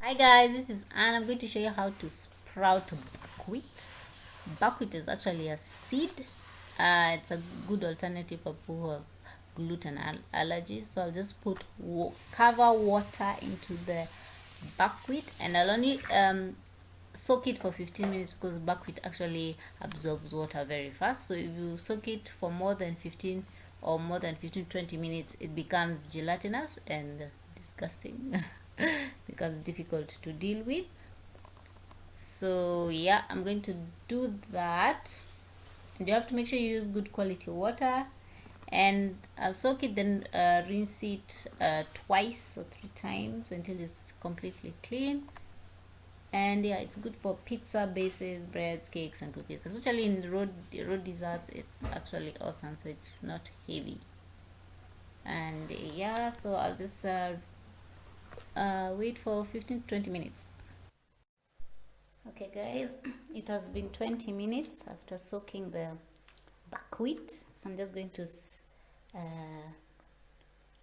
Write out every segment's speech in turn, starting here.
Hi guys, this is Anne. I'm going to show you how to sprout buckwheat. Buckwheat is actually a seed. It's a good alternative for people who have gluten allergies. So I'll just put cover water into the buckwheat, and I'll only soak it for 15 minutes because buckwheat actually absorbs water very fast. So if you soak it for more than 15 or more than 15 to 20 minutes, it becomes gelatinous and disgusting. Becomes difficult to deal with. So yeah, I'm going to do that, and you have to make sure you use good quality water, and I'll soak it, then rinse it twice or 3 times until it's completely clean. And yeah, it's good for pizza bases, breads, cakes, and cookies, especially in road desserts. It's actually awesome, so it's not heavy. And yeah, so I'll just wait for 15 to 20 minutes. Okay guys, it has been 20 minutes after soaking the buckwheat. So I'm just going to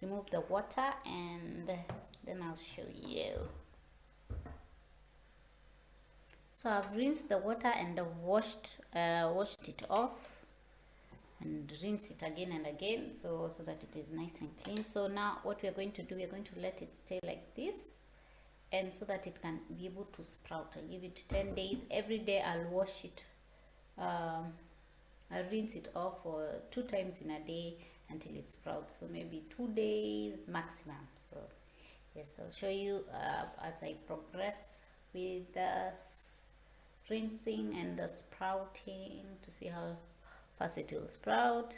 remove the water, and then I'll show you. So I've rinsed the water and washed it off, and rinse it again and again so that it is nice and clean. So now what we are going to do, we are going to let it stay like this, and so that it can be able to sprout. I'll give it 10 days. Every day I'll wash it. I rinse it off for 2 times in a day until it sprouts. So maybe 2 days maximum. So yes, I'll show you as I progress with the rinsing and the sprouting to see how fast it will sprout.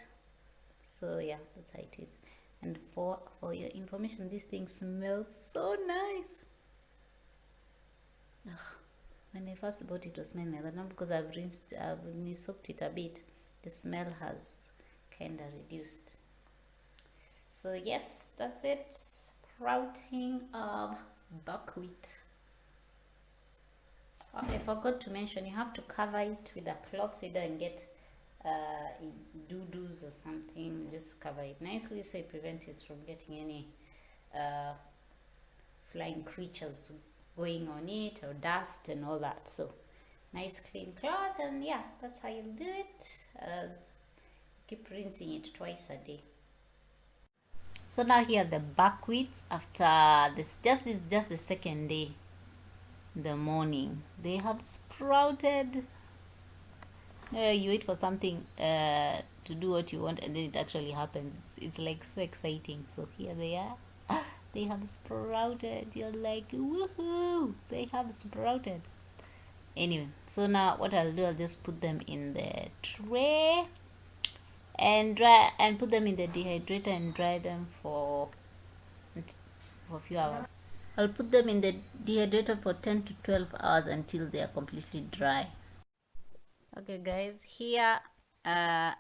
So yeah, that's how it is. And for your information, this thing smells so nice. Ugh. When I first bought it was smelling like that. Now because I've soaked it a bit, the smell has kind of reduced. So yes, that's it. Sprouting of buckwheat. I forgot to mention, you have to cover it with a cloth so you don't get doo-doos or something. Just cover it nicely so it prevents it from getting any flying creatures going on it, or dust and all that. So nice clean cloth, and yeah, that's how you do it. Keep rinsing it twice a day. So now here are the buckwheats after this, just the second day in the morning. They have sprouted. You wait for something to do what you want, and then it actually happens. It's like so exciting. So here they are. They have sprouted. You're like, woohoo! They have sprouted. Anyway, so now what I'll do, I'll just put them in the tray and dry, and put them in the dehydrator and dry them for a few hours. I'll put them in the dehydrator for 10 to 12 hours until they are completely dry. Okay guys, here are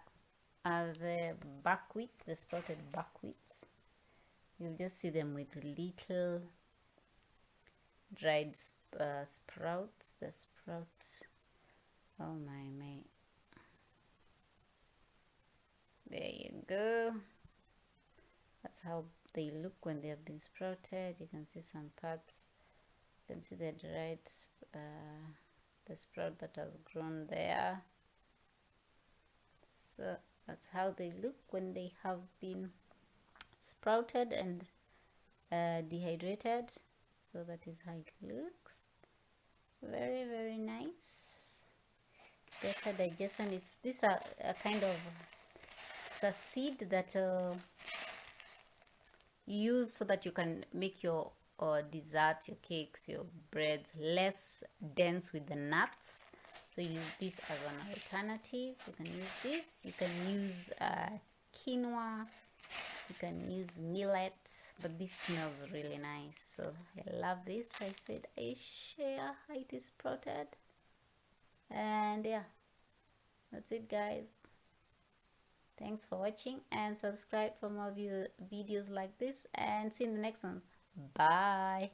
the buckwheat, the sprouted buckwheat. You'll just see them with little dried sprouts. The sprouts, oh my, there you go. That's how they look when they have been sprouted. You can see some parts. You can see the dried the sprout that has grown there. So that's how they look when they have been sprouted and dehydrated. So that is how it looks. Very, very nice. Better digestion. It's this a kind of, it's a seed that you use so that you can make your desserts, your cakes, your breads less dense with the nuts. So you use this as an alternative. You can use this. You can use quinoa. You can use millet, but this smells really nice. So I love this. I said I share how it is sprouted. And yeah, that's it guys. Thanks for watching, and subscribe for more videos like this, and see you in the next ones. Bye.